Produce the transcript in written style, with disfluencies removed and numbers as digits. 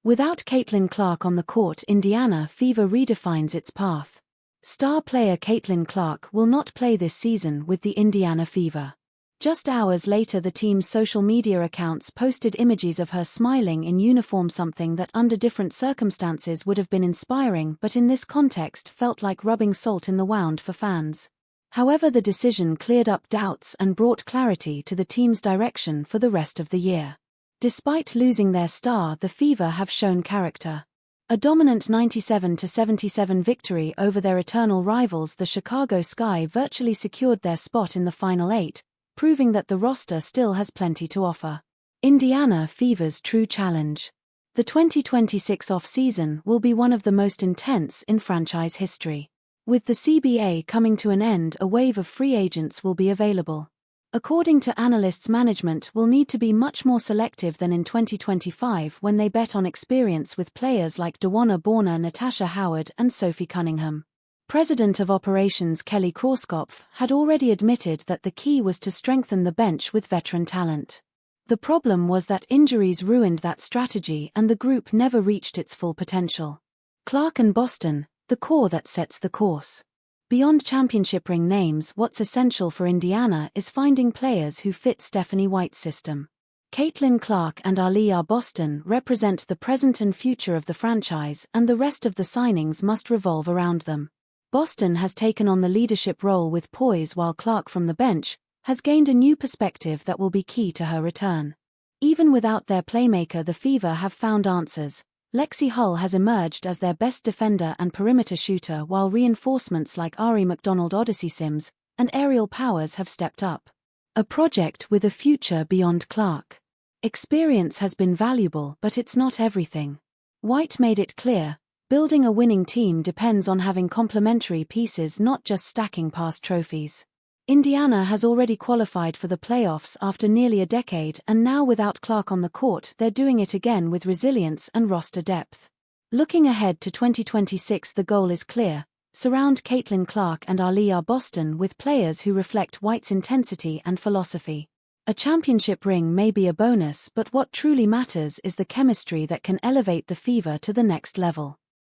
Without Caitlin Clark on the court, Indiana Fever redefines its path. Star player Caitlin Clark will not play this season with the Indiana Fever. Just hours later, the team's social media accounts posted images of her smiling in uniform, something that under different circumstances would have been inspiring but in this context felt like rubbing salt in the wound for fans. However, the decision cleared up doubts and brought clarity to the team's direction for the rest of the year. Despite losing their star, the Fever have shown character. A dominant 97-77 victory over their eternal rivals, the Chicago Sky, virtually secured their spot in the Final Eight, proving that the roster still has plenty to offer. Indiana Fever's true challenge. The 2026 off-season will be one of the most intense in franchise history. With the CBA coming to an end, a wave of free agents will be available. According to analysts, management will need to be much more selective than in 2025 when they bet on experience with players like Dawanna Borner, Natasha Howard and Sophie Cunningham. President of Operations Kelly Krauskopf had already admitted that the key was to strengthen the bench with veteran talent. The problem was that injuries ruined that strategy and the group never reached its full potential. Clark and Boston, the core that sets the course. Beyond championship ring names, what's essential for Indiana is finding players who fit Stephanie White's system. Caitlin Clark and Aaliyah Boston represent the present and future of the franchise, and the rest of the signings must revolve around them. Boston has taken on the leadership role with poise, while Clark from the bench has gained a new perspective that will be key to her return. Even without their playmaker, the Fever have found answers. Lexi Hull has emerged as their best defender and perimeter shooter, while reinforcements like Ari McDonald, Odyssey Sims, and Aerial Powers have stepped up. A project with a future beyond Clark. Experience has been valuable, but it's not everything. White made it clear, building a winning team depends on having complementary pieces, not just stacking past trophies. Indiana has already qualified for the playoffs after nearly a decade, and now without Clark on the court, they're doing it again with resilience and roster depth. Looking ahead to 2026, the goal is clear: surround Caitlin Clark and Aaliyah Boston with players who reflect White's intensity and philosophy. A championship ring may be a bonus, but what truly matters is the chemistry that can elevate the Fever to the next level.